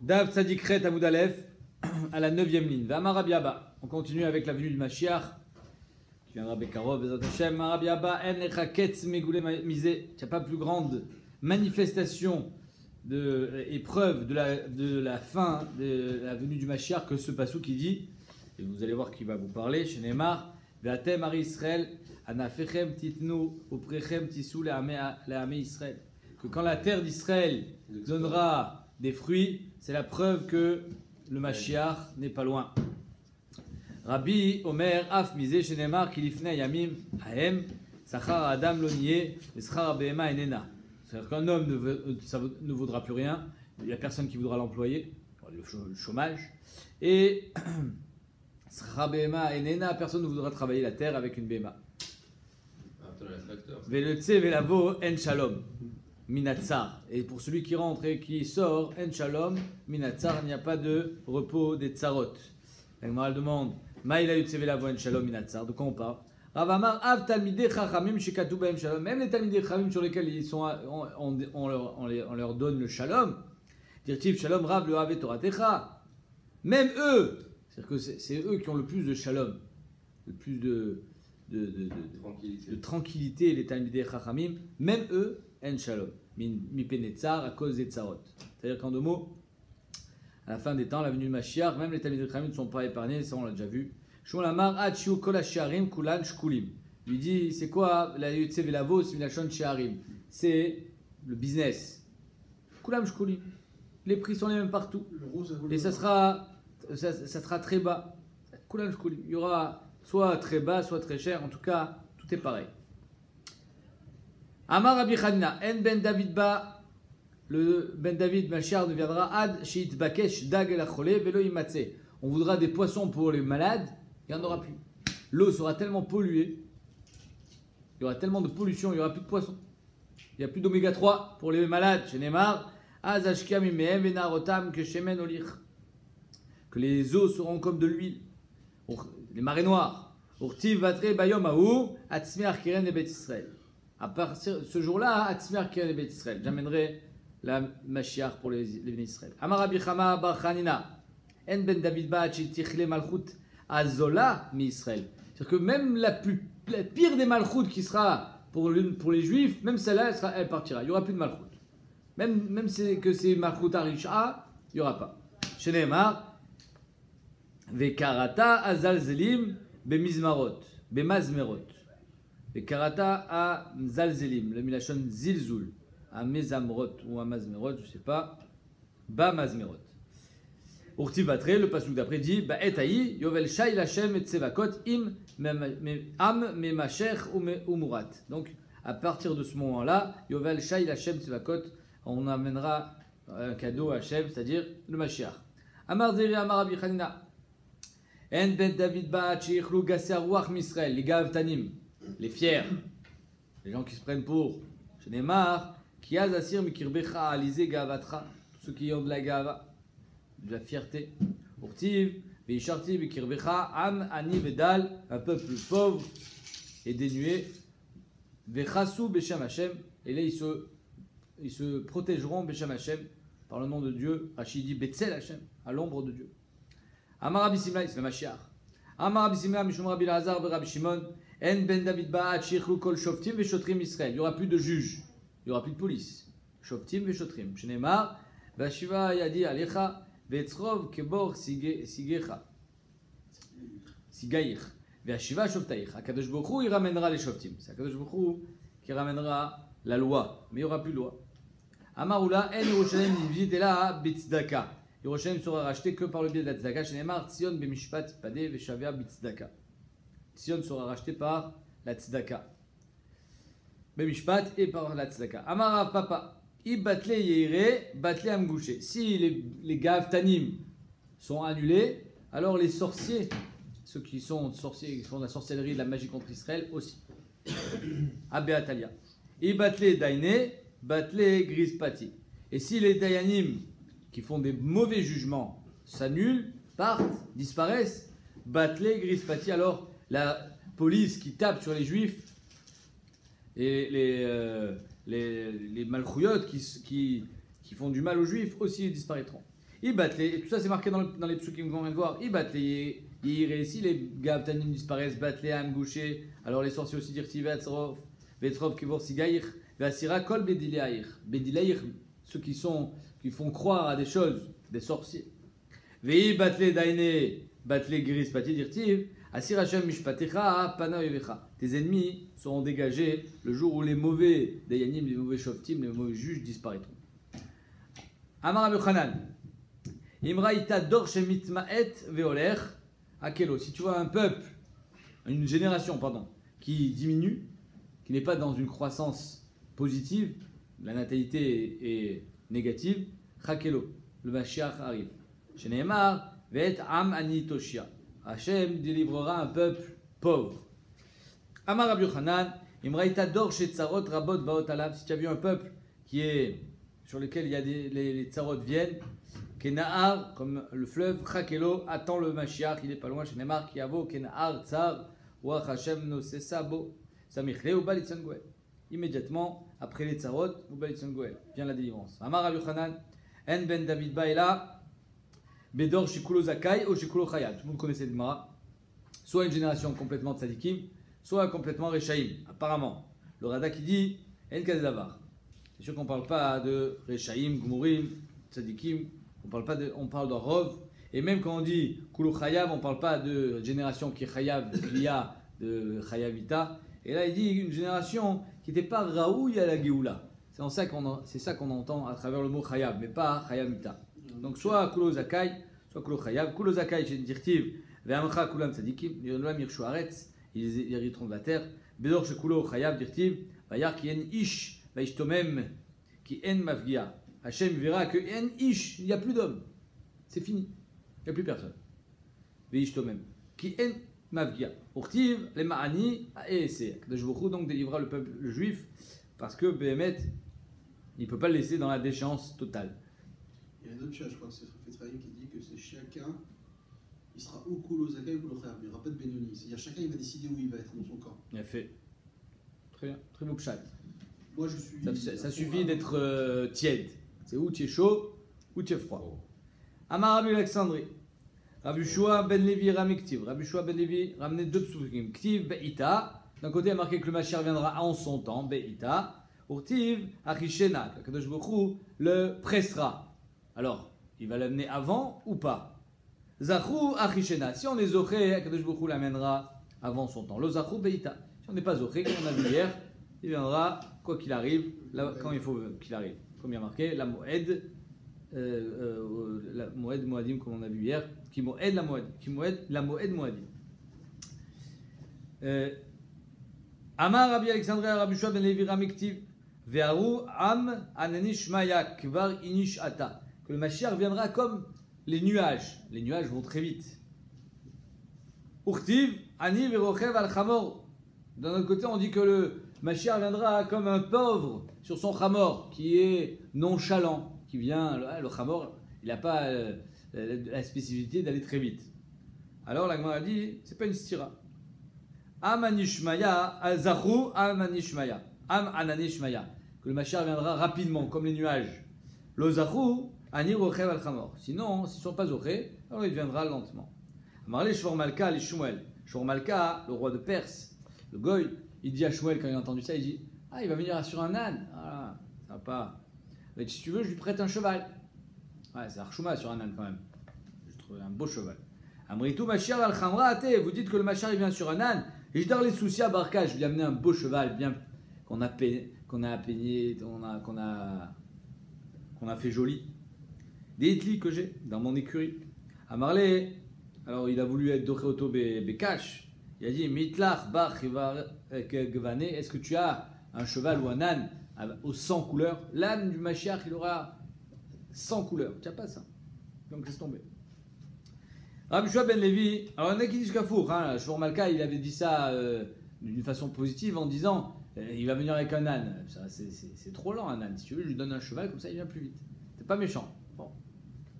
Dav Tzadikret Amoud Aleph, à la 9e ligne. V'amar Rabbi Abba. On continue avec la venue du Mashiach. Qui viendra Bekarov, Bezat Hashem. Rabbi Abba, En Lecha Ketz Megoulé Misé. Il n'y a pas plus grande manifestation et preuve de la fin de la venue du Mashiach que ce passou qui dit, et vous allez voir qui va vous parler, chez Neymar, Ve'atem Ari Israël, Anafechem Titnu, Uprechem Tisou Le'ame Israël. Que quand la terre d'Israël donnera des fruits, c'est la preuve que le Mashiach n'est pas loin. Rabbi Omer Af Mizé chez Neymar, Kilifne Yamim Haem, Sachar Adam Lonier, Eschar Behema Enena. C'est-à-dire qu'un homme ça ne vaudra plus rien, il n'y a personne qui voudra l'employer, le chômage, et Eschar Behema Enena, personne ne voudra travailler la terre avec une Behema. Veletse Velavo En Shalom. Minatsar. Et pour celui qui rentre et qui sort, En Shalom, Minatsar, il n'y a pas de repos des tsarot. La Gemara demande, Maïla Yutsevelavo En Shalom, Minatsar. De quoi on parle? Ravamar, Av Talmidei Chachamim, Shekatu Bahem Shalom. Même les Talmidei Chachamim sur lesquels ils sont, on leur donne le Shalom. Dirtiv Shalom, Rav le Ave Toratecha. Même eux, c'est-à-dire que c'est eux qui ont le plus de Shalom, le plus de tranquillité, les Talmidei Chachamim. Même eux, En Shalom, mi penetzar à cause des tsarot. C'est-à-dire qu'en deux mots, à la fin des temps, la venue de Mashiach, même les Talmidei Chachamim ne sont pas épargnés, ça on l'a déjà vu. Shmuel Amar Achiu kol hasharim kulan shkulim. Lui dit, c'est quoi la Yutse Velavo similachon sharim? C'est le business. Kulam shkulim. Les prix sont les mêmes partout. Et ça sera très bas. Kulam shkulim. Il y aura soit très bas, soit très cher. En tout cas, tout est pareil. Amar Rabbi Chanina, En Ben David Ba, le Ben David Mashiach deviendra Ad Shit Bakesh Dag El Achole Velo Imatse. On voudra des poissons pour les malades, il n'y en aura plus. L'eau sera tellement polluée, il y aura tellement de pollution, il n'y aura plus de poissons. Il n'y a plus d'oméga 3 pour les malades. Chez Neymar, Az Ashkiam Imehem Venarotam que Shemen Olich. Que les eaux seront comme de l'huile. Les marées noires. Urtiv Vatre Bayom Aou, Atzmiar Keren et Bet Israël. À partir de ce jour-là, Atzmiar Keren et Bet Israël. J'amènerai la Mashiach pour les bénis Israël. Amar Rabbi Chama Bar Chanina. En Ben David Ba Tichle Malchut Azola mi Israël. C'est-à-dire que même la pire des Malchut qui sera pour les Juifs, même celle-là, elle partira. Il n'y aura plus de Malchut. Même que c'est Malchut Arisha, il n'y aura pas. Chez Neymar, Vekarata Azalzelim Bemizmarot. Bemazmerot. Et karata à zalzelim, le milachon zilzul, à mezamrot ou à mazmerot, je ne sais pas, ba mazmerot. Urti batre, le pasuk d'après dit, ba etaï, yovel shay lachem et tsevakot im am memachech ou murat. Donc, à partir de ce moment-là, yovel shay lachem tsevakot, on amènera un cadeau à Hachem, c'est-à-dire le Mashiach. Amar zeri amar Rabbi Chanina, en ben David ba chichlu gasser ruach misraël, les gav tanim. Les fiers, les gens qui se prennent pour chez Neymar, qui a Zasir Mikirbecha Alizé Gavatra, tous ceux qui ont de la gava, de la fierté. Urtiv, Veisharti Mikirbecha Am Ani Vedal, un peuple pauvre et dénué. Vechasu Beshem Hashem, et là ils se protégeront Beshem Hashem par le nom de Dieu. Rachidi Betzel Hashem, à l'ombre de Dieu. Amar Rabbi Simla, c'est le Mashiach. Amar Rabbi Simla, Mishum Rabbi Lazar, Rabbi Shimon. En Ben David Ba'at Shirlu Kol Shoftim Veshotrim Israël. Il n'y aura plus de juges, il n'y aura plus de police. Shoftim Veshotrim. Shenemar, Vashiva Yadi Alecha, Vetzrov Kebor Sigecha. Sigaïch. Vashiva Shoftaïch. Akadosh Bokhu, il ramènera les Shoftim. C'est Akadosh Bokhu qui ramènera la loi. Mais il n'y aura plus de loi. Amaroula, En Yerushalayim Nivjitela Bitzdaka. Yerushalayim sera racheté que par le biais de la Tzedaka. Shenemar, Tzion Bemishpat Pade Veshavia Bitzdaka. Sion sera racheté par la tzedaka. Bemishpat et par la tzedaka. Amara papa, ibatle yeire, batle amgouché. Si les gav tanim sont annulés, alors les sorciers, ceux qui sont sorciers, qui font de la sorcellerie, de la magie contre Israël aussi. Abeatalia. Ibatle daine, batle grispati. Et si les dayanim qui font des mauvais jugements s'annulent, partent, disparaissent, batle grispati, alors la police qui tape sur les juifs et les malchouyotes qui font du mal aux juifs aussi disparaîtront. Ils battent et tout ça c'est marqué dans les psukim qu'on vient de voir. Ils battent les ici les Gavtanim disparaissent, battent les âmes gauchées. Alors les sorciers aussi dirent Vetrov, Kivor Sigaïr, Vasira Kol Bedilaïr. Bedilaïr, ceux qui font croire à des choses, des sorciers. Vei battent les Daine, battent les Gris, Pati dirtiv, Asir Hashem Mishpatecha, Pana Yevecha. Tes ennemis seront dégagés le jour où les mauvais Dayanim, les mauvais Shoftim, les mauvais juges disparaîtront. Amar Rabbi Chanan. Imraïta dor shemitmaet veoler akelo. Si tu vois un peuple, une génération, pardon, qui diminue, qui n'est pas dans une croissance positive, la natalité est négative, akelo, le Mashiach arrive. Sheneemar ve'et am ani toshia. Hachem délivrera un peuple pauvre. Amar Rabbi Chanan. Imraïta dor shetzarot rabot baot alav. Si tu as vu un peuple qui est sur lequel il y a les tsarot viennent, Kenahar, comme le fleuve, Chakelo, attend le Mashiach, il n'est pas loin, chez Neymar, Kiavo, Kenahar, Tsar, Wa Hashem no Sesabo, Samichle ou Balitzon Goel. Immédiatement, après les tsarot, ou Balitzon Goel, vient la délivrance. Amar Rabbi Chanan, En ben David Baïla, Bedor Shikulo Zakai ou Shikulo Chayal. Tout le monde connaissait le Mara. Soit une génération complètement tzadikim, soit complètement Rechaim. Apparemment, le Rada qui dit, En Kazedavar. C'est sûr qu'on ne parle pas de Rechaim, Gumurim, Tzadikim, on parle de Rov, et même quand on dit Kulu Chayav, on ne parle pas de génération qui est Chayav, il y a de Chayavita, et là il dit une génération qui n'était pas Raoui à la Géoula. C'est ça qu'on entend à travers le mot Chayav, mais pas Chayavita. Donc soit Kulu Zakai, soit Kulu Chayav. Kulu Zakai, j'ai une dirtive, Ve'amcha Kulam Tzadikim, Yonolam Yirshu Aretz, ils hériteront de la terre, Bedor Shekulo Chayav, dirtive, Vayar Kien Ish, Vaishtomem qui en mavgia. Hachem verra que en ish, il n'y a plus d'hommes. C'est fini. Il n'y a plus personne. Vaishtomem qui en mavgia. Urtiv les ma'ani a ese. Kadashbochou donc délivra le peuple juif parce que Behemet il ne peut pas le laisser dans la déchéance totale. Il y a un autre chat, je crois que c'est Fetraïm qui dit que c'est chacun, il sera ou Kulo Zakai ou Kulo Chayav. Il n'y aura pas de Benoni. C'est-à-dire chacun il va décider où il va être dans son camp. Il a fait. Très bien. Très beau chat. Moi, je suis ça suffit d'être tiède. C'est ou tu es chaud ou tu es froid. Amar Rabbi Alexandrie. Rabbi Shua ben Levi ramektiv. Rabbi Shua ben Levi ramenait deux psukim. Ktiv be'ita. D'un côté, il a marqué que le Mashiach viendra en son temps. Be'ita. Urtiv achishena. Kadosh Baruch Hu le pressera. Alors, il va l'amener avant ou pas? Zachou achishena. Si on est zoché, Kadosh Baruch Hu l'amènera avant son temps. Le zachou be'ita. Si on n'est pas zoché, comme on a vu hier, il viendra quoi qu'il arrive, là, quand il faut qu'il arrive. Comme il y a marqué, la moed, moadim, comme on a vu hier, qui moed la moed, qui moed la moed moadim. Amar Rabbi Alexandre Rabbi Shua ben Levi ramektiv ve'aru am ananish maya kvar inish ata. Que le Mashiach viendra comme les nuages. Les nuages vont très vite. Urtiv ani ve'rochev al chamor. D'un autre côté, on dit que le Mashiach viendra comme un pauvre sur son chamor qui est nonchalant, qui vient, le chamor, il n'a pas la spécificité d'aller très vite. Alors la Gemara dit, c'est pas une stira. Am anishmaya, azachu am anishmaya, am ananishmaya. Que le Mashiach viendra rapidement, comme les nuages. Lo zachu ani rochev al chamor. Sinon, s'ils ne sont pas zochés, alors il viendra lentement. Amarle Shor Malka li Shmuel. Shor Malka, le roi de Perse, le goy, il dit à Shmuel, quand il a entendu ça, il dit, ah, il va venir sur un âne. Ah, ça va pas. Mais si tu veux, je lui prête un cheval. Ouais, c'est Arshuma sur un âne quand même. Je trouve un beau cheval. Amritou Mashiach al Khamra ate. Vous dites que le Mashiach il vient sur un âne. Et je donne les soucis à Barka. Je lui ai amené un beau cheval, bien qu'on a peigné, qu'on a fait joli. Des hitlis que j'ai dans mon écurie. Amarlé. Alors il a voulu être Docheoto Bekash. Il a dit, Mitlach Bach Gvane, est-ce que tu as un cheval ou un âne aux 100 couleurs? L'âne du Mashiach, il aura 100 couleurs. Tu n'as pas ça. Donc laisse tomber. Rabbi Shua ben Levi, alors il y en a qui disent Kafour, Shor Malka, il avait dit ça d'une façon positive en disant, il va venir avec un âne. C'est trop lent un âne. Si tu veux, je lui donne un cheval, comme ça il vient plus vite. C'est pas méchant. Bon.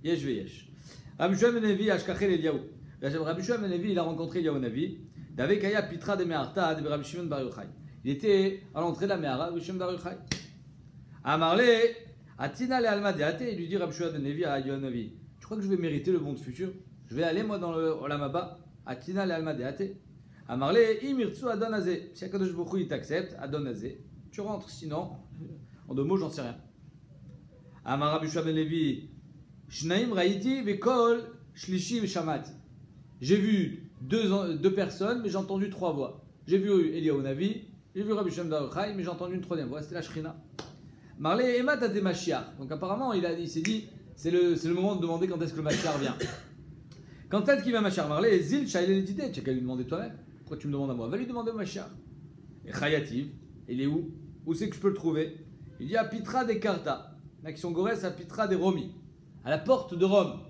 Yesh ve yesh. Rabbi Shua ben Levi, Ashkachel Eliyahu. Rabbi Shua ben Levi, il a rencontré Eliyahu Navi. D'avec Aya Pitra de Meharta de Rabbi Shimon Bar Yochai. Il était à l'entrée de la Mehara, Rabbi Shimon Bar Yochai. Amarle, Atina le Alma de Ate, il lui dit Rabbi Shua ben Levi à Eliyahu Navi. crois que je vais mériter le monde futur. Je vais aller moi dans le Olam Haba, Atina le Alma Deate. Amarle, Imirtsu Adonazé. Si Akadosh Baruch Hu il t'accepte, Adonazé, tu rentres. Sinon, en 2 mots, j'en sais rien. Amar Rabbi Shua ben Levi, Shnaim Raiti Vekol Shlishi Shamati. J'ai vu 2 personnes, mais j'ai entendu 3 voix. J'ai vu Eliyahu Navi, j'ai vu Rabbi Shem Darochai, mais j'ai entendu une 3e voix, c'était la Shrina. Marle Emat Ate Mashiach. Donc apparemment, il s'est dit, c'est le moment de demander quand est-ce que le Mashiach vient. Quand est-ce qu'il vient Mashiach? Marle Zil Shailel Dideh, tu as qu'à lui demander toi-même. Pourquoi tu me demandes à moi? Va lui demander au Mashiach. Et Chayativ, il est où? Où c'est que je peux le trouver? Il dit à Pitra des Karta. Là qui sont Gorès à Pitra des Romi. À la porte de Rome.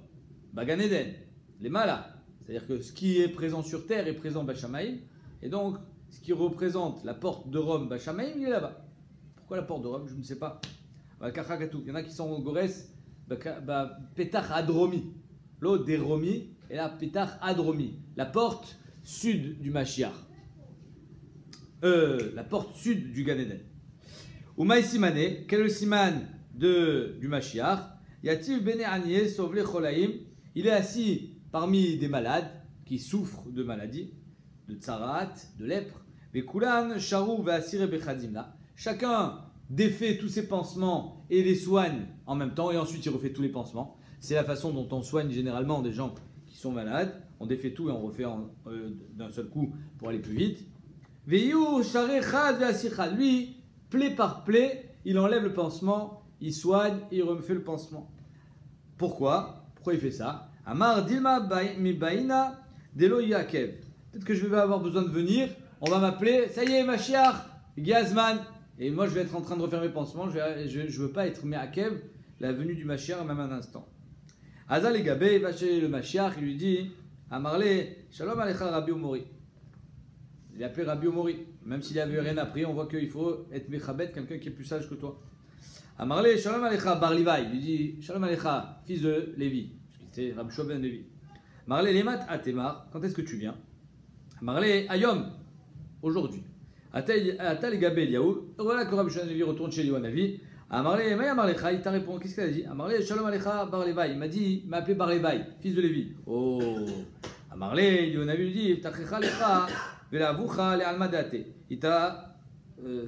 Bagan Eden. Les Malas. C'est-à-dire que ce qui est présent sur terre est présent Bachamaïm. Et donc, ce qui représente la porte de Rome Bachamaïm, il est là-bas. Pourquoi la porte de Rome? Je ne sais pas. Il y en a qui sont Gorès Petach Adromi. L'autre des Romi. Et là, Petach Adromi. La porte sud du Mashiach. La porte sud du Gan Eden. Umaï Simane, quel est le siman du Mashiach? Yativ Bene Aniel Sovle Cholaim. Il est assis parmi des malades qui souffrent de maladies, de tsarat, de lèpre. Vekulan Sharou Ve'asire Bechadzimna. Chacun défait tous ses pansements et les soigne en même temps, et ensuite il refait tous les pansements. C'est la façon dont on soigne généralement des gens qui sont malades. On défait tout et on refait d'un seul coup pour aller plus vite. Veyu Sharechad Ve'asirchad. Lui, plaie par plaie, il enlève le pansement, il soigne et il refait le pansement. Pourquoi il fait ça? Amar Dilma Mibaina Delo Yakev. Peut-être que je vais avoir besoin de venir, on va m'appeler, ça y est, Mashiach, Gazman. Et moi, je vais être en train de refaire mes pansements, je ne veux pas être Meakev, la venue du Mashiach, même un instant. Azal et Gabé, il va chez le Mashiach, il lui dit, Amarle, Shalom Alecha Rabbi Omori. Il a appelé Rabbi Omori. Même s'il n'avait rien appris, on voit qu'il faut être Mechabet, quelqu'un qui est plus sage que toi. Amarle, Shalom Alecha Bar Levi. Il lui dit, Shalom Alecha, fils de Lévi. C'est Rabbi Shua ben Levi. Amarle, Lemat Atemar, quand est-ce que tu viens? Amarle, Ayom, aujourd'hui. Atal Gabé Eliyahu. Voilà que Rabbi Shua ben Levi retourne chez Eliyahu Navi. Amarle, Maya Marlecha, il t'a répondu, qu'est-ce qu'il a dit? Amarle, Shalom Alecha Bar Levi. Il m'a appelé Bar Levi, fils de Lévi. Oh. Amarle, Eliyahu Navi lui dit, Tachecha Lecha. Il t'a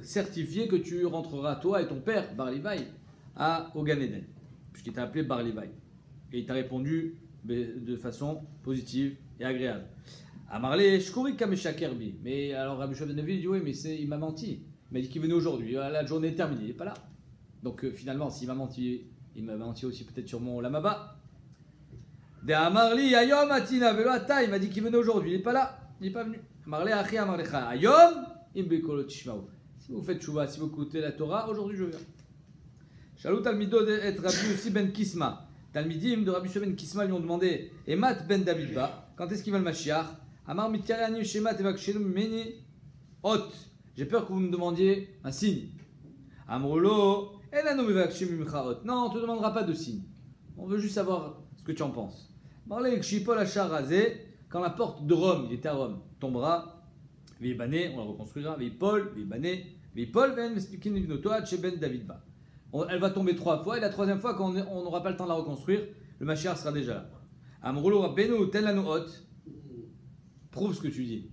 certifié que tu rentreras, toi et ton père, Bar Levi, au Gan Eden, puisqu'il t'a appelé Bar Levi. Et il t'a répondu de façon positive et agréable. Amarle, Shkourik Kameshakerbi. Mais alors Rabbi Shua ben Levi dit, oui, mais il m'a menti. Il m'a dit qu'il venait aujourd'hui, la journée est terminée, il n'est pas là. Donc finalement, s'il m'a menti, il m'a menti aussi peut-être sur mon Olam Haba. De Amarli, Ayom Atina Velo Ata, il m'a dit qu'il venait aujourd'hui, il n'est pas là, il n'est pas venu. Si vous faites chouva, si vous écoutez la Torah, aujourd'hui je viens. Shalou Talmido et Rabbi Yossi ben Kisma. Talmidim de Rabbi Yossi ben Kisma lui ont demandé Emat ben Davidba, quand est-ce qu'il va le Mashiach? Amar Mitkariani Shema Tevakshenu Meni Ot. J'ai peur que vous me demandiez un signe. Amrolo Enanu Mevakshenu Mimcha Ot. Non, on ne te demandera pas de signe. On veut juste savoir ce que tu en penses. Marlek Shipol Achar Razé. Quand la porte de Rome, il était à Rome, tombera, Veibané, on la reconstruira, Veipol, Veibané, Veipol, Ben Mespikin Livnotoa, Cheben Davidba. Elle va tomber 3 fois, et la 3e fois, quand on n'aura pas le temps de la reconstruire, le Mashiach sera déjà là. Amroulo Rabbenu, Telanu Hot, prouve ce que tu dis.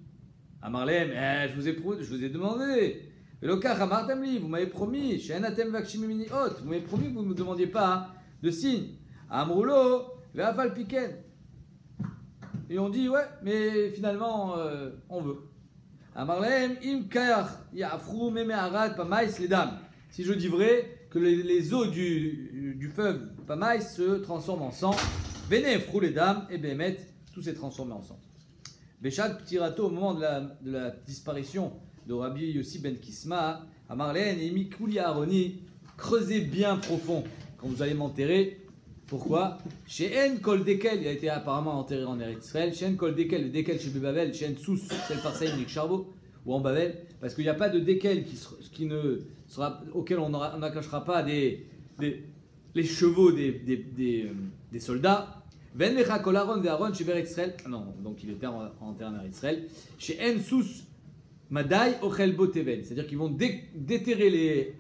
Amarlem, je vous ai demandé. Velokach Amartamli, vous m'avez promis, Shenatem Vakshimimini Hot, vous m'avez promis que vous ne me demandiez pas de signe. Amroulo, Veafal Piken. Et on dit, ouais, mais finalement, on veut. Amarlem, im kayach, yafrou, meme arad, pamaïs, les dames. Si je dis vrai, que les eaux du feu pamaïs se transforment en sang, venez, frou les dames, et bémet, tout s'est transformé en sang. Béchad Ptirato, au moment de la disparition de Rabbi Yossi ben Kisma, Amarlen, et Mikouli Aroni, creusez bien profond quand vous allez m'enterrer. Pourquoi? Chez En Kol Dekel, il a été apparemment enterré en Eretz Israël. Chez En Kol Dekel, le Dekel chez Babel, chez En Sous, c'est le Parsaïm Nikcharbo, ou en Babel, parce qu'il n'y a pas de Dekel auquel on n'accachera pas les chevaux des soldats. Ven Lecha Kol Aaron de Aaron chez Eretz Israël. Non, donc il était enterré en Eretz Israël. Chez En Sous, Madai Ochel Botevel, c'est-à-dire qu'ils vont déterrer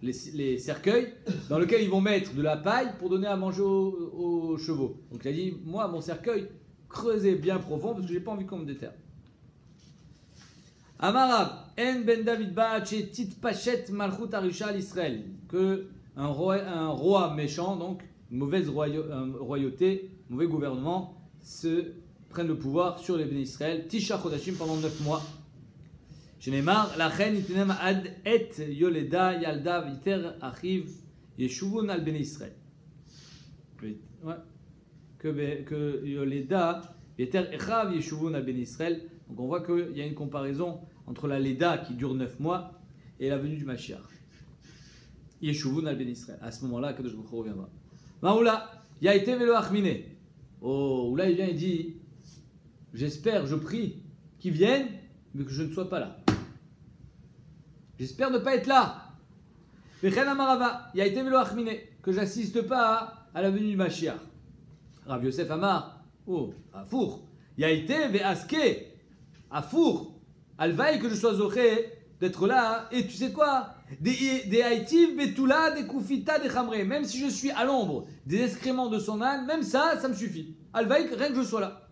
les cercueils dans lesquels ils vont mettre de la paille pour donner à manger aux chevaux. Donc il a dit, moi, mon cercueil, creusez bien profond parce que j'ai pas envie qu'on me déterre. Amarav, en ben David Ba'ache tit pachet malchut arisha à l'Israël. Que un roi méchant, donc une mauvaise royauté, mauvais gouvernement, se prenne le pouvoir sur les bénis Israël. Tisha chodashim pendant 9 mois. Shenemar, la reine itinem ad et yoleda yalda viter achiv yeshuvun al bénis Israël. Que yoleda viter echav yeshuvun al bénis Israël. Donc on voit qu'il y a une comparaison entre la Leda qui dure 9 mois et la venue du Mashiach. Yeshuvun al ben Israël. À ce moment-là, Kadosh Baruch Hu reviendra. Maoula, Yaïte velo achmine. Oh, là il vient et dit, j'espère, je prie qu'ils viennent, mais que je ne sois pas là. J'espère ne pas être là. Vechen amarava, Yaïte velo achmine. Que j'assiste pas à la venue du Mashiach. Rav Yosef Amar, oh, Afour. Yaïte ve aske. Afour, alvaï que je sois zoché d'être là, et tu sais quoi, des haïtiv, betula, des koufita, des khamré, même si je suis à l'ombre des excréments de son âne, même ça me suffit. Alvaï, rien que je sois là.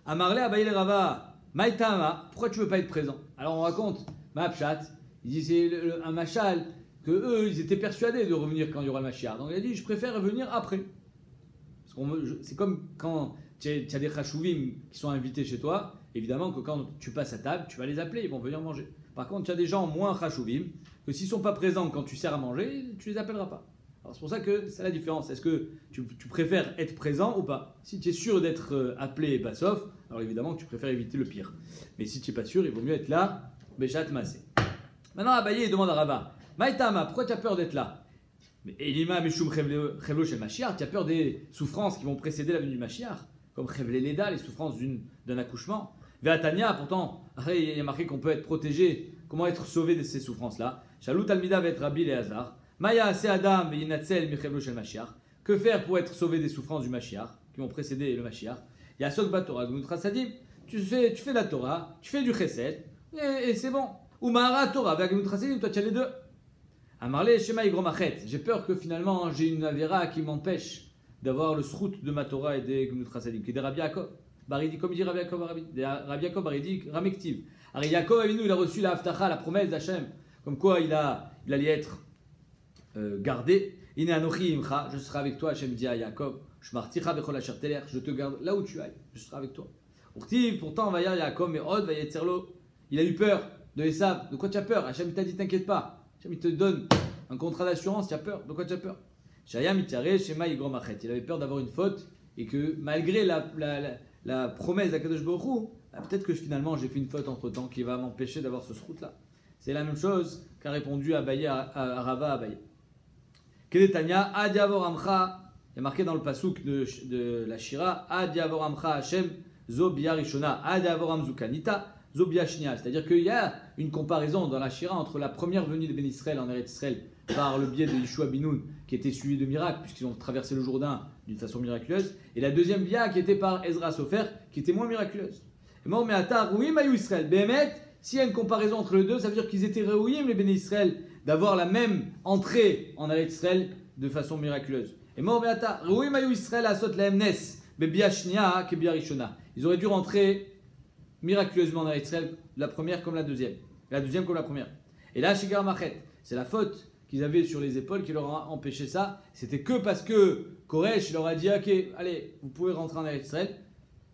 Amarle Abaye Rava, Maïtama, pourquoi tu veux pas être présent? Alors on raconte, Mapchat, il dit c'est un machal, que eux, ils étaient persuadés de revenir quand il y aura le Mashiach. Donc il a dit, je préfère revenir après. C'est comme quand tu as des chashouvim qui sont invités chez toi. Évidemment que quand tu passes à table, tu vas les appeler, ils vont venir manger. Par contre, tu as des gens moins chashouvim, que s'ils ne sont pas présents quand tu sers à manger, tu ne les appelleras pas. Alors c'est pour ça que c'est la différence. Est-ce que tu préfères être présent ou pas? Si tu es sûr d'être appelé et pas sauf, alors évidemment que tu préfères éviter le pire. Mais si tu n'es pas sûr, il vaut mieux être là, Béchat Massé. Maintenant, Abaye demande à Rava, Maïtama, pourquoi tu as peur d'être là? Mais Elima Meshum Chevlo chez Mashiach, tu as peur des souffrances qui vont précéder la venue du Mashiach, comme Chevle Leda, les souffrances d'un accouchement. Ve'atania, pourtant, il y a marqué qu'on peut être protégé. Comment être sauvé de ces souffrances-là? Shalut Almida va être Rabbi Eleazar. Maya ase Adam ve'yinatzel michevlo shel Mashiach. Que faire pour être sauvé des souffrances du Mashiach, qui vont précéder le Mashiach? Yasok Batorah Gmutra Sadim. Tu fais la Torah, tu fais du Chesed, et c'est bon. Ou Mahara Torah ve'Gmutra Sadim, toi tu as les deux. Amarle Shema Igromachet. J'ai peur que finalement j'ai une Avera qui m'empêche d'avoir le srout de ma Torah et des Gmutra Sadim, qui est des Rabbi Yaakov. Baridi, comme il dit Rabbi Yaakov, Baridi, Ramektiv. Alors Yaakov Avinu, il a reçu la Haftacha, la promesse d'Hachem, comme quoi il allait être gardé. Ine Anochi Imcha, je serai avec toi, Hachem dit à Yaakov, Shmarticha bechol asher teler, je te garde là où tu ailles, je serai avec toi. Urtiv, pourtant, va y avoir Yaakov, mais Od, va y être il a eu peur de Esav. De quoi tu as peur? Hachem t'a dit, t'inquiète pas. Hachem il te donne un contrat d'assurance, tu as peur. De quoi tu as peur? Shayam Itare, Shema Igromachet. Il avait peur d'avoir une faute et que malgré la promesse d'Akadosh Baruch Hu, peut-être que finalement j'ai fait une faute entre temps qui va m'empêcher d'avoir ce srout-là. C'est la même chose qu'a répondu Abaye à Rava Abaye. Kedetania, Ad Yavor Amcha, il y a marqué dans le pasouk de la Shira, Ad Yavor Amcha Hashem, Zo Bia Rishona, Ad Yavor Amzukanita, Zo Bia Shnia. C'est-à-dire qu'il y a une comparaison dans la Shira entre la première venue de Ben Israël en Eretz Israël par le biais de Yeshua Binoun, qui était suivi de miracles, puisqu'ils ont traversé le Jourdain d'une façon miraculeuse, et la deuxième via qui était par Ezra Sofer, qui était moins miraculeuse. Et moi, mais attends, oui, Mayu Israël, Béhémet, s'il y a une comparaison entre les deux, ça veut dire qu'ils étaient réouïm, les Béné Israël, d'avoir la même entrée en Eretz Israël de façon miraculeuse. Et moi, mais attends, oui, Mayu Israël, Asot la Emnes, Bebia Shnia, Kebia Rishona. Ils auraient dû rentrer miraculeusement en Eretz Israël, la première comme la deuxième comme la première. Et là, Shigar Machet, c'est la faute qu'ils avaient sur les épaules qui leur a empêché ça. C'était que parce que Koresh leur a dit ok, allez, vous pouvez rentrer en Eretz Israël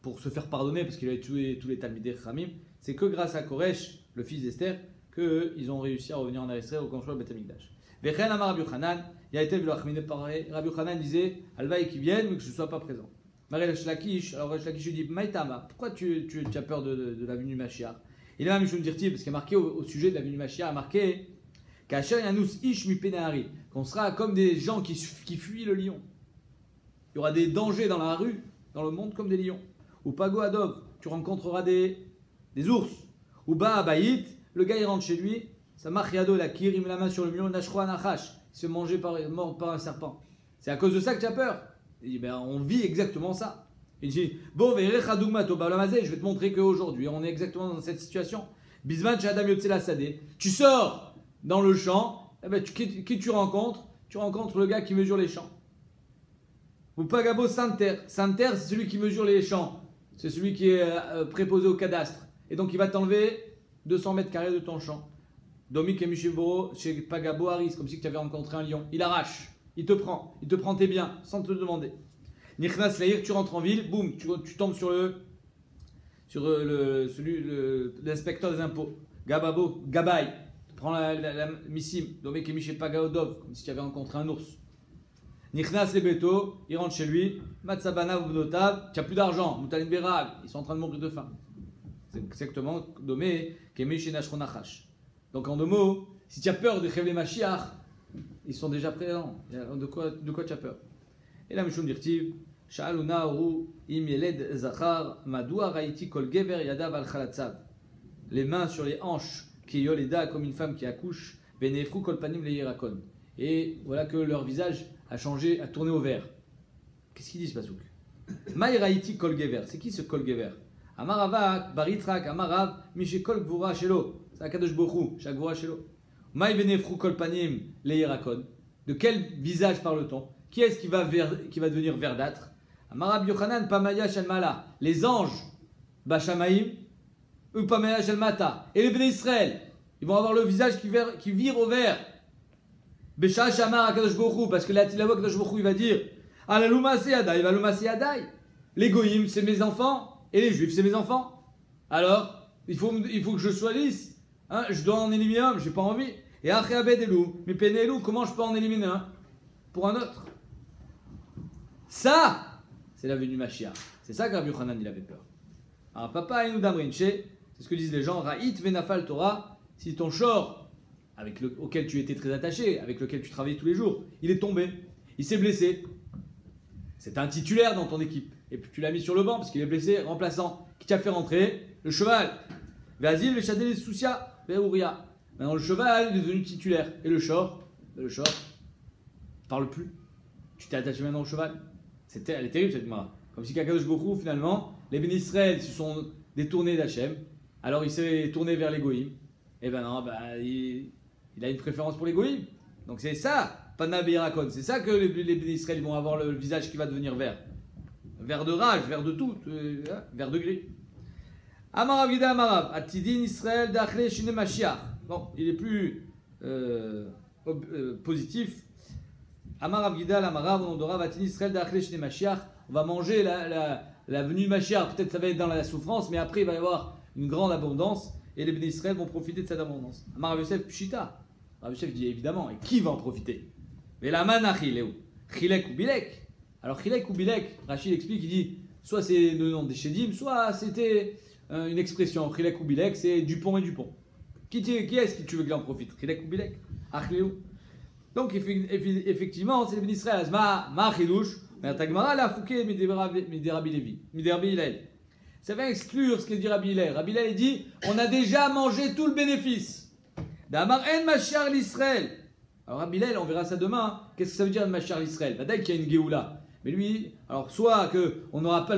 pour se faire pardonner parce qu'il avait tué tous les Talmidei Chachamim. C'est que grâce à Koresh, le fils d'Esther, qu'ils ont réussi à revenir en Eretz Israël au Kanshua Beth Amikdash. Vechen Amar Rabbi Yochanan, il a été vu l'Achmine pareil. Rabbi Yochanan disait Alvaï qui viennent mais que je ne sois pas présent. Marel Shlakish, alors Shlakish lui dit Maïtama, pourquoi tu as peur de la venue du Mashiach? Il a même Mishum Dirti parce qu'il a marqué au sujet de la venue du Mashiach, il a marqué qu'on sera comme des gens qui fuient le lion. Il y aura des dangers dans la rue, dans le monde, comme des lions. Ou Pago Adov, tu rencontreras des ours. Ou Ba Abayit, le gars il rentre chez lui, ça marche Yado la kir, il met la main sur le mur, Nashro Anachash, il se fait manger mort par un serpent. C'est à cause de ça que tu as peur. Il dit, ben, on vit exactement ça. Il dit, bon, je vais te montrer qu'aujourd'hui, on est exactement dans cette situation. Bisman Shadam Yotzela Sadeh, tu sors dans le champ eh ben, qui tu rencontres? Tu rencontres le gars qui mesure les champs. Ou Pagabo Santer. Santer, c'est celui qui mesure les champs. C'est celui qui est préposé au cadastre. Et donc, il va t'enlever 200 mètres carrés de ton champ. Domik et Michiboro chez Pagabo Haris, comme si tu avais rencontré un lion. Il arrache, il te prend tes biens sans te le demander. Nichnas Laïr, tu rentres en ville, boum, tu tombes sur l'inspecteur des impôts. Gababo, Gabaï, tu prends la missim. Domik et Miché Pagaodov, comme si tu avais rencontré un ours. Nichnas les bétos, il rentre chez lui. Matsabana ou Bnotav, tu n'as plus d'argent. Moutalin Berag, ils sont en train de mourir de faim. C'est exactement Domé, Kemiché Nashronachash. Donc en deux mots, si tu as peur de Chevle Mashiach, ils sont déjà présents. De quoi tu as peur? Et là, Mishum Dirtiv, Sha'aluna Oru Im Yeled Zachar, Madoua Raiti Kol Gever Yadav Al Chalatzav. Les mains sur les hanches, qui yoleda comme une femme qui accouche, Benefru Kol Panim Le Yerakon. Et voilà que leur visage a changé, a tourné au vert. Qu'est-ce qu'il dit ce pasouk? Maï Raiti Kol Gever. C'est qui ce Kol Gever? Amaravak, Baritrak, Amarav, Miché Kol Gvura Shelo. C'est Akadosh Bochou, Shagvura Shelo. Maï Benefru Kol Panim Le Yerakon. De quel visage parle-t-on? Qui est-ce qui va devenir verdâtre? Amarab Yochanan, Pamaya Shalmala. Les anges, Bachamaïm, ou Pamaya Shalmata. Et les Béné Israël, ils vont avoir le visage qui vire au vert. Besha Shamar Akadosh Bochou, parce que la voix Akadosh Bochou, il va dire Alaluma Seyadai, Valuma Seyadai. Les Goïm, c'est mes enfants, et les Juifs, c'est mes enfants. Alors, il faut que je sois lisse. Hein, je dois en éliminer un, j'ai pas envie. Et Achéabed Elou, mais Penelou, comment je peux en éliminer un pour un autre? Ça, c'est la venue du Mashiach. C'est ça que Rabbi Yochanan, il avait peur. Alors, papa, Inoudam Rinche, c'est ce que disent les gens, Ra'it Venafal Torah, si ton shor, auquel tu étais très attaché, avec lequel tu travaillais tous les jours, il est tombé, il s'est blessé. C'est un titulaire dans ton équipe. Et puis tu l'as mis sur le banc parce qu'il est blessé, remplaçant. Qui t'a fait rentrer? Le cheval. Vas-y, le chadé les soucia, Veouria. Maintenant, le cheval il est devenu titulaire. Et le shor, parle plus. Tu t'es attaché maintenant au cheval. Elle est terrible cette mara. Comme si Kakadosh Bokhu, finalement, les Béné Israël se sont détournés d'Hachem. Alors il s'est tourné vers les Goïm. Et ben non, il a une préférence pour les Goïm. Donc c'est ça, Pana Beirakon. C'est ça que les Béné Israël vont avoir le visage qui va devenir vert. Vert de rage, vert de tout, vert de gris. Amarav Gida Amarav, Atidin Israël Dachle Shine Mashiach. Bon, il est plus positif. Amarav Gida Amarav, on aura Atidin Israël Dachle Shine Mashiach. On va manger la venue Mashiach. Peut-être ça va être dans la souffrance, mais après il va y avoir une grande abondance et les Béné Israël vont profiter de cette abondance. Amarav Yosef Pshita. Rav Yosef dit évidemment, et qui va en profiter? Mais la manachil est où? Chilek ou Bilek. Alors Chilek ou Bilek, Rachid explique, il dit, soit c'est le nom des Shedim, soit c'était une expression. Chilek ou Bilek, c'est Dupont et Dupont. Qui est-ce que tu veux qu'il en profite? Chilek ou Bilek? Achléou. Donc effectivement, c'est les Béné Israël. Ma chidouche, mais Tagmara la fouké miderabi Levi, miderabi Hillel. Ça va exclure ce que dit Rabbi Hillel. Rabbi Hillel dit, on a déjà mangé tout le bénéfice. D'Amar en Mashiach l'Israël. Alors Rabbi Hillel, on verra ça demain. Qu'est-ce que ça veut dire Mashiach l'Israël? Dès qu'il y a une Géoula. Mais lui, alors soit qu'on n'aura pas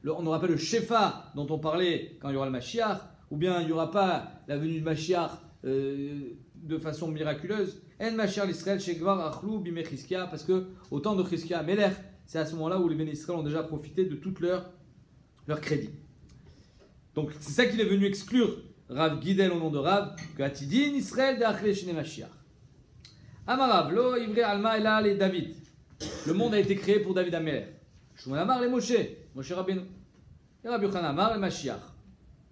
on n'aura pas le Shefa dont on parlait quand il y aura le Mashiach, ou bien il n'y aura pas la venue de Mashiach de façon miraculeuse. En Mashiach l'Israël, Shekvar Achlou Bimé Chizkia, parce que au temps de Chizkia Melech, c'est à ce moment-là où les Béné Israël ont déjà profité de tout leur crédit. Donc c'est ça qu'il est venu exclure Rav Gidel au nom de Rav, que Atidin Israël d'Achle Shine Mashiach. Amarav, lo Ivre Alma Ela et David. Le monde a été créé pour David Améler. Shmuel Amar les Moshe Rabbeinu. Et Rabbi Yochanan Amar le Mashiach.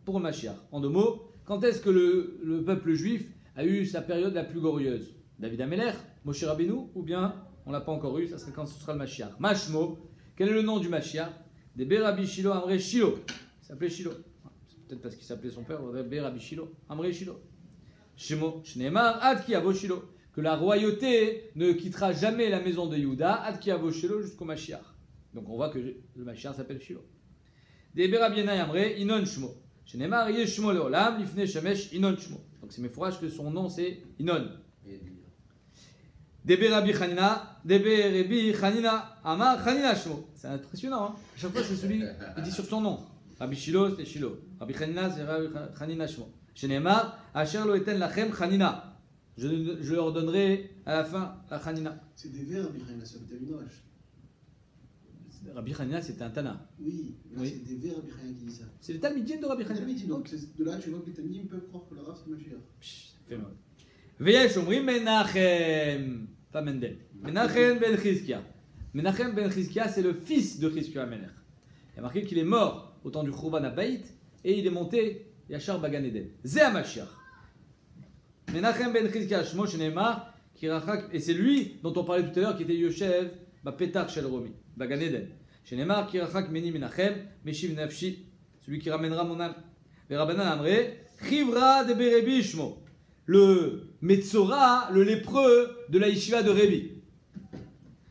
Pour le Mashiach. En deux mots, quand est-ce que le peuple juif a eu sa période la plus glorieuse? David Améler, Moshe Rabbeinu, ou bien on l'a pas encore eu, ça serait quand ce sera le Mashiach. Mashmo, quel est le nom du Mashiach? Des Rabbi Shilo Amré Shilo. Il s'appelait Shilo. Peut-être parce qu'il s'appelait son père, Rabbi Shilo, Amré Shilo. Shemo, Shneemar, Ad Ki Avo Shilo. Que la royauté ne quittera jamais la maison de Yehuda, Ad Ki Avo Shilo, jusqu'au Mashiach. Donc on voit que le Mashiach s'appelle Shilo. Des Rabbi Yenai Amré, Inon Shmo. Shneemar, Yeshmo Leolam, Lifne Shemesh, Inon Shmo. Donc c'est mes fourrages que son nom c'est Inon. Debe Rabbi Chanina, Amar Chanina Shmo. C'est impressionnant, hein. À chaque fois c'est celui qui dit sur son nom. Rabbi Shilo, c'est Shilo. Rabbi Chanina, c'est Rabbi Chanina Shmo. Shenemar, Asher lo eten lachem Chanina. Je leur donnerai à la fin la Hanina. C'est des vers, Rabbi Hanina, c'est un midrash. Rabbi Hanina, c'était un Tana. Oui, là, Oui. c'est des vers, Rabbi Hanina qui dit ça. C'est le Talmidim de Rabbi Les Hanina. Talmidim, donc de là, tu vois que les Talmidim peuvent croire que le Rav, c'est Mashiach. Fait mal. Veyesh omrim Menachem. Pas Mendel. Menachem ben Chizkia. Menachem ben Chizkia, c'est le fils de Chizkia Amelech. Il y a marqué qu'il est mort au temps du Khurban Abayit et il est monté Yachar Bagan Eden. Zé Mashiach. Menachem ben Chizkia Shmo Shenemar Kirachak. Et c'est lui dont on parlait tout à l'heure qui était Yoshev Petar Shel Romi. Bagan Eden. Shenemar Kirachak Meni Menachem Meshiv Nafshi. Celui qui ramènera mon âme. Verabanan Amre Chivra de Berebi Shmo. Le Metzora, le lépreux de la yeshiva de Rébi.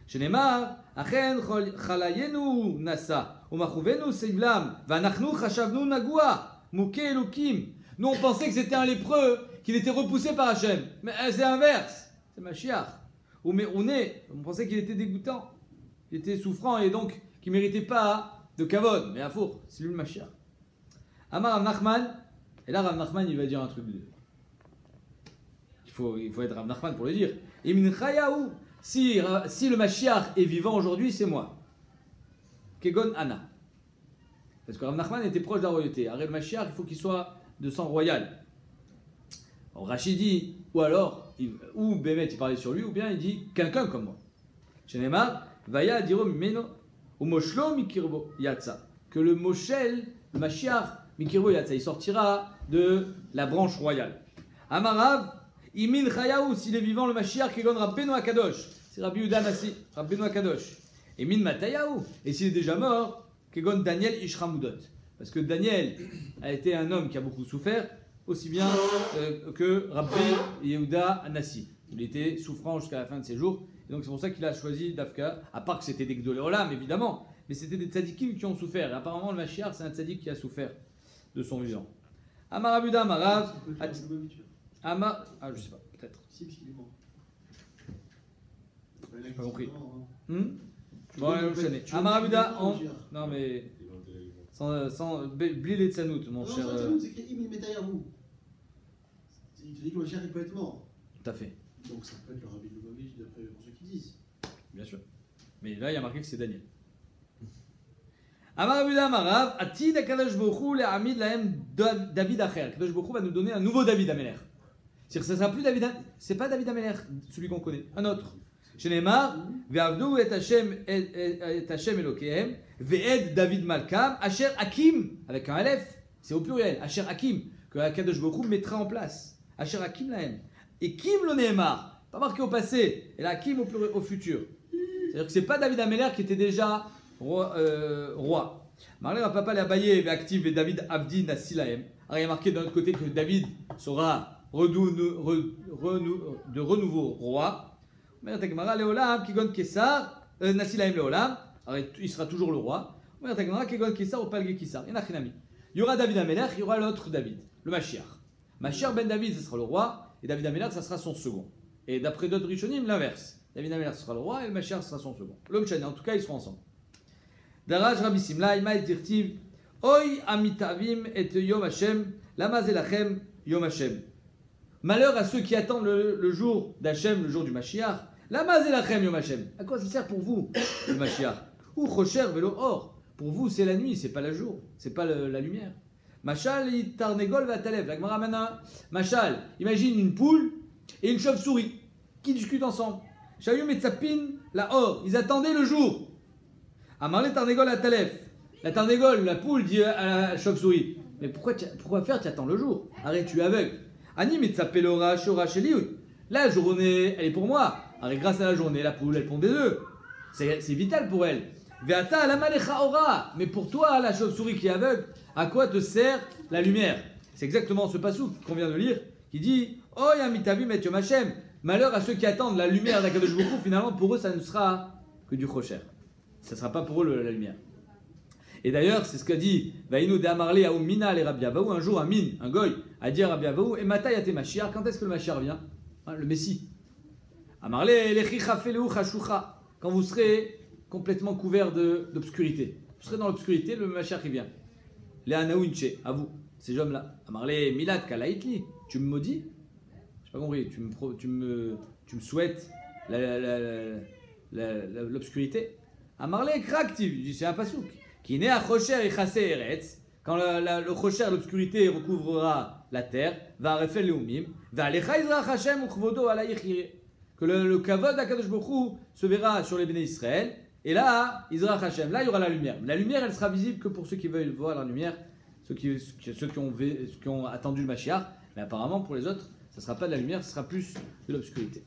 Shenemar, Achen chalayenu nasa, umachuvenu seivlam, vanachnu chashavnu nagua, muke elukim. Nous on pensait que c'était un lépreux, qu'il était repoussé par Hachem. Mais c'est inverse, c'est Mashiach. Ou on pensait qu'il était dégoûtant, qu'il était souffrant et donc qu'il ne méritait pas de kavod. Mais à four, c'est lui le Mashiach. Amar Rav Nachman, et là Rav Nachman il va dire un truc de... Il faut être Rav Nachman pour le dire. Si le Mashiach est vivant aujourd'hui, c'est moi. Kegon Anna. Parce que Rav Nachman était proche de la royauté. Arrête le Mashiach, il faut qu'il soit de sang royal. Alors Rachid dit, ou alors, ou Bémet il parlait sur lui, ou bien il dit quelqu'un comme moi. Shenemar, Vaya Dirom Meno, ou Moshlo Mikirbo Yatsa. Que le Moshel, le Mashiach, Mikirbo Yatsa, il sortira de la branche royale. Amarav, Imin Chayaou, s'il est vivant, le Mashiach, Kegon Rabbenu Akadosh. C'est Rabbi Yehuda Nassi, Rabbenu Akadosh. Imin Matayaou, et s'il est déjà mort, Kegon Daniel Ishramudot. Parce que Daniel a été un homme qui a beaucoup souffert, aussi bien que Rabbi Yehuda Nassi. Il était souffrant jusqu'à la fin de ses jours, et donc c'est pour ça qu'il a choisi Dafka, à part que c'était des Gdolé Olam, évidemment, mais c'était des tzadikim qui ont souffert. Et apparemment, le Mashiach, c'est un tzadik qui a souffert de son vivant. Amarabuda Amarav. Ah, je sais pas, peut-être. Si, parce qu'il est mort. J'ai pas compris. Bon, allez, enchaîner. Amarabuda en. Non, mais. Sans. Blilé de Sanout, mon cher. Non, c'est écrit Imin Metayahu. Il te dit que le Mashiach, il peut être mort. Tout à fait. Donc ça peut être le Rabbi Lubavitch, d'après pour ceux qui disent. Bien sûr. Mais là, il y a marqué que c'est Daniel. Amarabuda Amarav, Atid Akadosh Bochou, le Hamid Lahem David Acher. Akadosh Bochou va nous donner un nouveau David Ameler. C'est-à-dire que ça sera plus David, c'est pas David Ameler, celui qu'on connaît, un autre. Chez Neymar, Ve'avdu et Hashem Elokehem, Ve'ed David Malkam, Asher Hakim, avec un Aleph, c'est au pluriel, Asher Hakim, que Akadosh Bochou mettra en place. Asher Hakim Lahem. Et Kim lo Neymar, pas marqué au passé, et là Hakim au futur. C'est-à-dire que c'est pas David Ameler qui était déjà roi. Marley va papa l'abayer active et David Abdi Nasilahem. Alors il y a marqué d'un autre côté que David sera de renouveau roi. Il sera toujours le roi. Il y aura David Amelech, il y aura l'autre David, le Mashiach. Mashiach ben David, ce sera le roi, et David Amelech, ça sera son second. Et d'après d'autres Rishonim, l'inverse. David Amelech sera le roi, et le Mashiach sera son second. L'homme en tout cas, ils seront ensemble. Daraj Rabbi Simla, Ima et Dirtiv, Oy Amitavim et Yom Hashem, Lama Zelachem Yom Hashem. Malheur à ceux qui attendent le jour d'Hachem, le jour du Mashiach. Lama Zelachem Yom Hashem. À quoi ça sert pour vous, le Mashiach? Ou Rocher Velo Or. Pour vous, c'est la nuit, c'est pas le jour, c'est pas la lumière. Machal Tarnegol va Talev. La Gemara Mana. Machal, imagine une poule et une chauve-souris qui discutent ensemble. Shayum et Tsapin, la Or. Ils attendaient le jour. Amarle Tarnegol à Talef. La Tarnegol, la poule, dit à la chauve-souris. Mais pourquoi faire? Tu attends le jour. Arrête, tu es aveugle. Anim et Tsapelora, Shora, Sheliou. La journée, elle est pour moi. Arrête, grâce à la journée, la poule, elle pond des œufs. C'est vital pour elle. Veata la malecha ora. Mais pour toi, la chauve-souris qui est aveugle, à quoi te sert la lumière? C'est exactement ce passage qu'on vient de lire qui dit Oh yamitavim et yom Hashem. Malheur à ceux qui attendent la lumière d'Akadosh Baruch Hu. Finalement, pour eux, ça ne sera que du rocher. Ça ne sera pas pour eux la lumière. Et d'ailleurs, c'est ce qu'a dit Vaïnou de Amarle à Mina les Rabbi Avaou. Un jour, un mine, un goy, a dit à Rabbi Avaou Et Matayate Mashiach, quand est-ce que le Mashiach vient? Le Messie. Amarle lechi chafelou chashucha. Quand vous serez complètement couvert d'obscurité. Vous serez dans l'obscurité, le Mashiach il vient. Les Anaouinche, à vous, ces hommes-là. Amarle Milad Kalaitli, tu me maudis? Je sais Pas compris, tu me souhaites l'obscurité. Amarle kraktiv, c'est un pasouk. Qui naît à Chocher et Chassé Eretz, quand le Chocher, l'obscurité, recouvrera la terre, va refel leumim, va alecha Izrach Hashem ou Chvodo ala yichire. Que le kavod d'Akadosh Baruch Hu se verra sur les béné Israël, et là, Izrach Hashem, là il y aura la lumière. La lumière, elle sera visible que pour ceux qui veulent voir la lumière, ceux qui ont attendu le Mashiach, mais apparemment pour les autres, ça ne sera pas de la lumière, ce sera plus de l'obscurité.